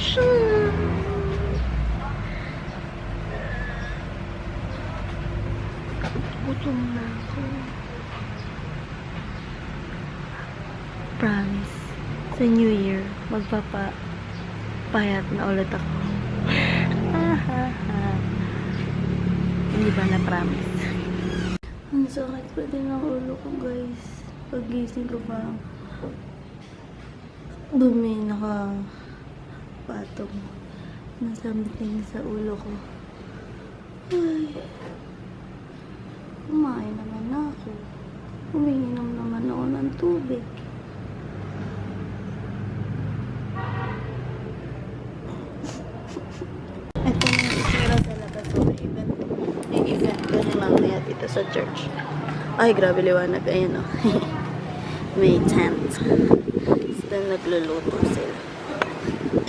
siya. Gutom na ako. Promise, sa New Year, magpapapayat na ulit ako. Hindi ba na promise? Ang sakit pa din ang ulo ko, guys. Pagising ko pa, dumi, patong na something sa ulo ko. Ay, kumain naman ako. Umiinom naman ako ng tubig. Ito na yung isira sa labas. May event kasi mamaya dito sa church. Ay, grabe liwanag. Ayan o. May tent. Basta nagluluto sila.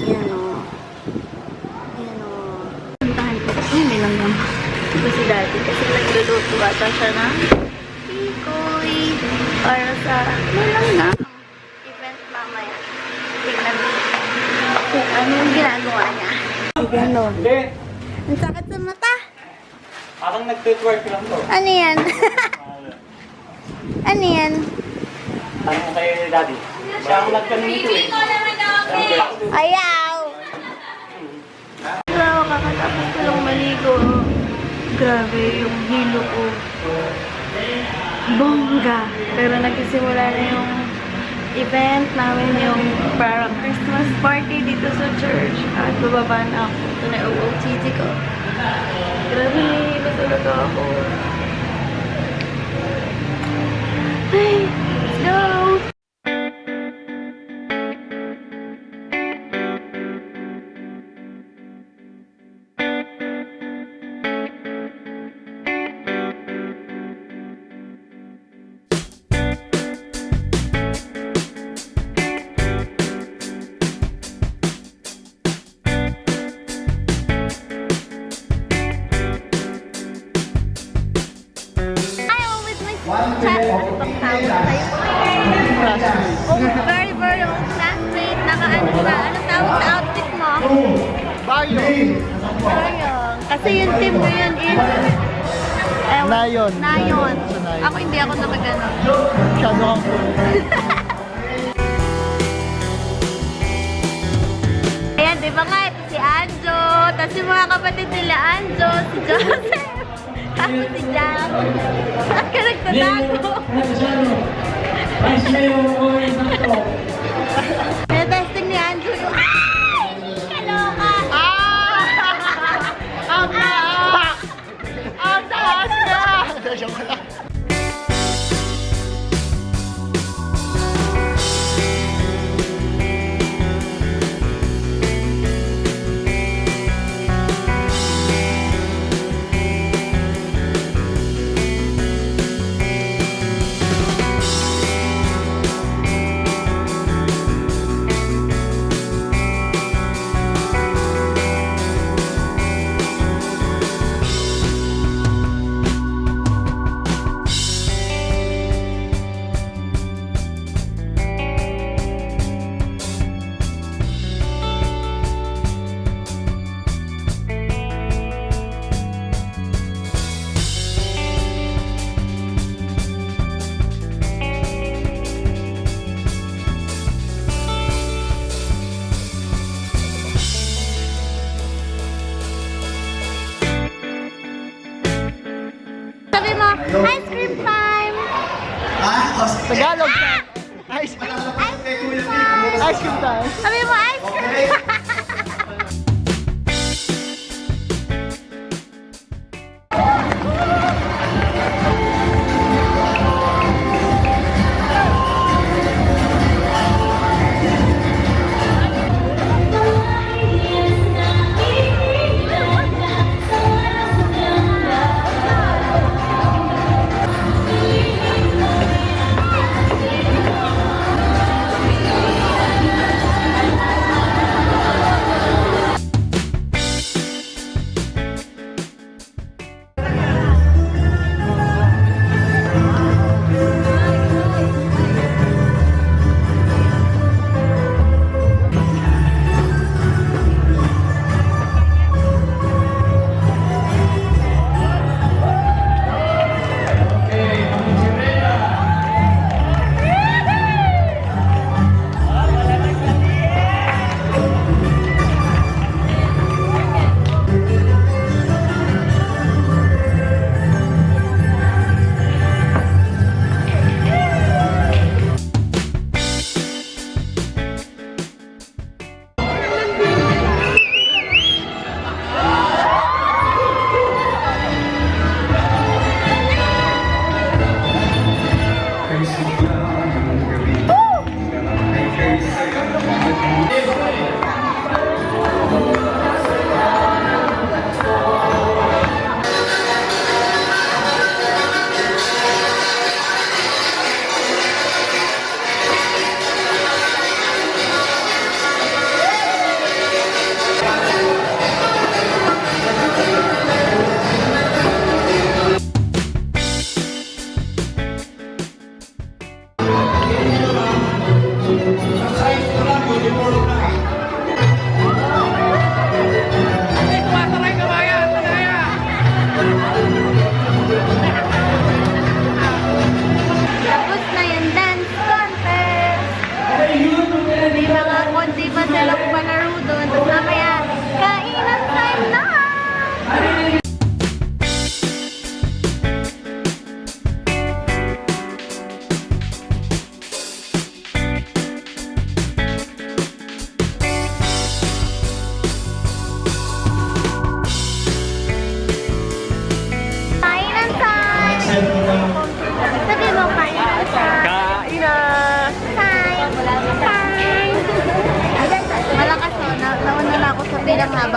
Ayan o. Ayan o. Puntahan ko. Ay, may langgam. Ito si daddy kasi nagluluto ata siya ng tikoy. Para sa may langgam. Event mamaya. Tignan mo. Kung ano yung ginagawa niya. Ganon. Ang sakit sa mata. Parang nag-twerk lang to. Ano yan? Ano yan? Tanong mo kay daddy. Siya ang nagkanito eh. Ayaw! Grabe, kakatapos ko lang maligo. Grabe yung hilo ko. Bongga! Pero nagsisimula na yung event namin, yung parang Christmas party dito sa church. At bababa na ako. Ito na yung OOTD ko. Grabe, natulog ako. Hey, let's go! Very, very old classmate. Naka-ano ka? Anong tawag sa outfit mo? Bayong. Sayang. Kasi yung team ko yun is... Nayon. Nayon. Sa Nayon. Ako hindi ako nakaganon. Masyado kang cool. Ayan, di ba nga? Ito si Anjo. Tapos yung mga kapatid nila Anjo, si Joseph. Tapos si Jack. Saan ka nagtatago? Tinetesting ni Anjo yung... Ay! Kaloka! Ang taas! Ang taas ka! Joke lang. Sabi mo, ice cream time! Tagalog ka. Ice cream. Ice cream tayo. Sabi mo, ice cream!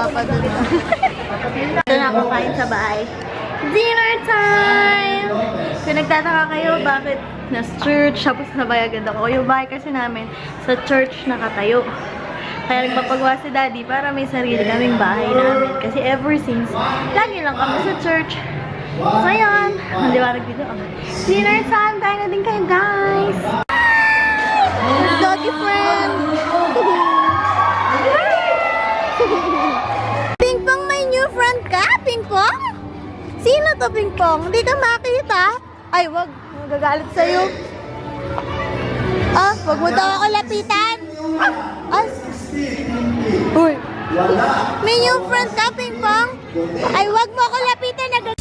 Papa dun. Ito na ako kain sa bahay. Dinner time! Kung nagtataka kayo, bakit nasa church, tapos sabay agad ako. Yung bahay kasi namin, sa church nakatayo. Kaya nagpapagawa si Daddy para may sarili kaming bahay namin. Kasi ever since, lagi lang kami sa church. So, yun. Hindi ba dito? Dinner time! Kain na din kayo, guys! Doggy friend! Pingpong, may new friend ka? Pingpong? Sino to, Pingpong? Hindi ka makita? Ay, wag. Magagalit sa'yo. Ah, wag mo daw ako lapitan. Ay. Uy. May new friend ka, Pingpong? Ay, wag mo ako lapitan.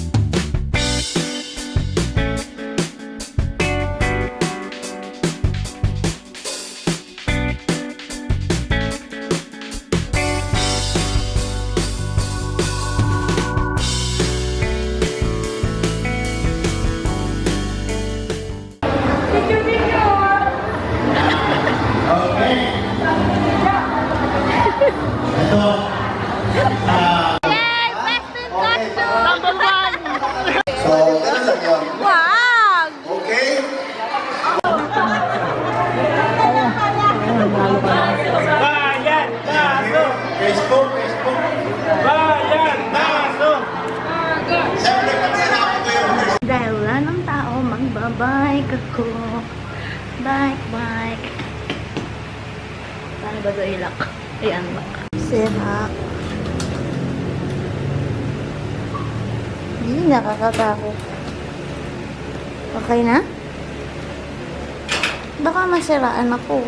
Yay! Western costume! Number 1! So, ganun lang yun. Wag! Okay? Bayan! Taso! Facebook. Bayan! Taso! Siyempre, pagsanapan ko yung Dahil wala ng tao, magbabike ako. Bike. Paano ba ito ilak? Ayan ba? Sira. Hindi, nakakatakot. Okay na? Baka masiraan ako.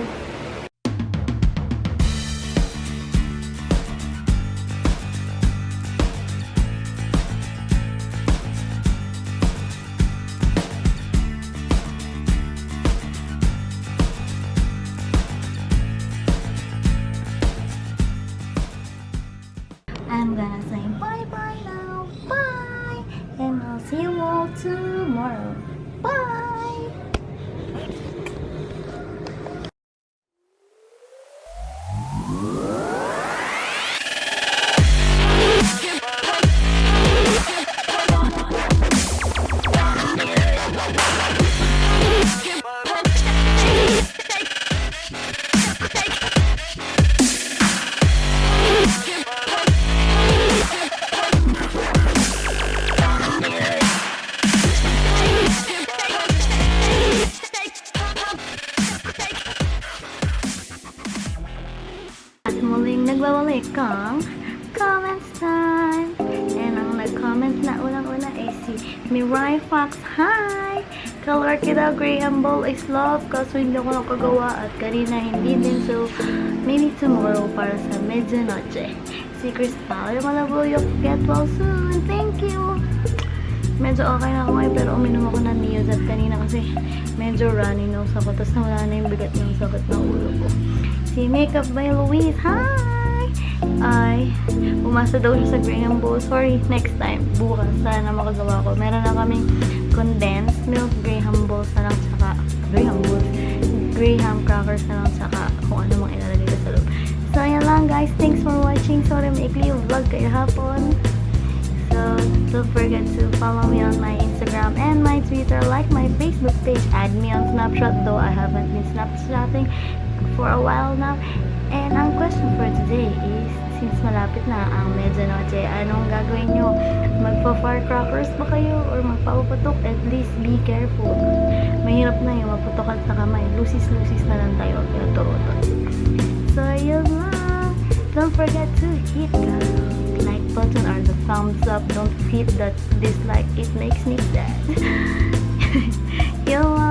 I'm gonna say bye-bye now. Bye! And I'll see you all tomorrow. Bye! At muling nagbabalik ang comments time. And ang nag-comment na unang-una ay si Mirai Fox. Hi! Color kita Graham Ball is love kaso hindi ako nakagawa at kanina hindi din. So, maybe tomorrow para sa medianoche. Si Crystal, yung malabuyok, get well soon. Thank you! Medyo okay na ako ngayon pero uminom ako ng Neozat kanina kasi medyo runny nose ako. Tapos nawala na yung bigat ng sakit ng ulo ko. Si Makeup by Louise, hi! Ay, umasa daw siya sa Graham Bowl. Sorry, next time. Bukas, sana makagawa ko. Meron na kaming condensed milk Graham Bowls na lang saka Graham crackers na lang saka kung ano mang ilalagay ko sa loob. So, yan lang guys. Thanks for watching. Sorry, maikli yung vlog kayo hapon. So, don't forget to follow me on my Instagram and my Twitter. Like my Facebook page. Add me on Snapchat, though I haven't been Snapchatting for a while now. And ang question for today is, since malapit na ang medianoche, anong gagawin nyo? Magpa-firecrackers ba kayo? Or magpapaputok? At least be careful. Mahirap na yung maputokan sa kamay. Lusis-lusis na lang tayo. Pinuturutot. So, yun lang. Don't forget to hit the like button or the thumbs up. Don't hit that dislike. It makes me sad. Yun lang.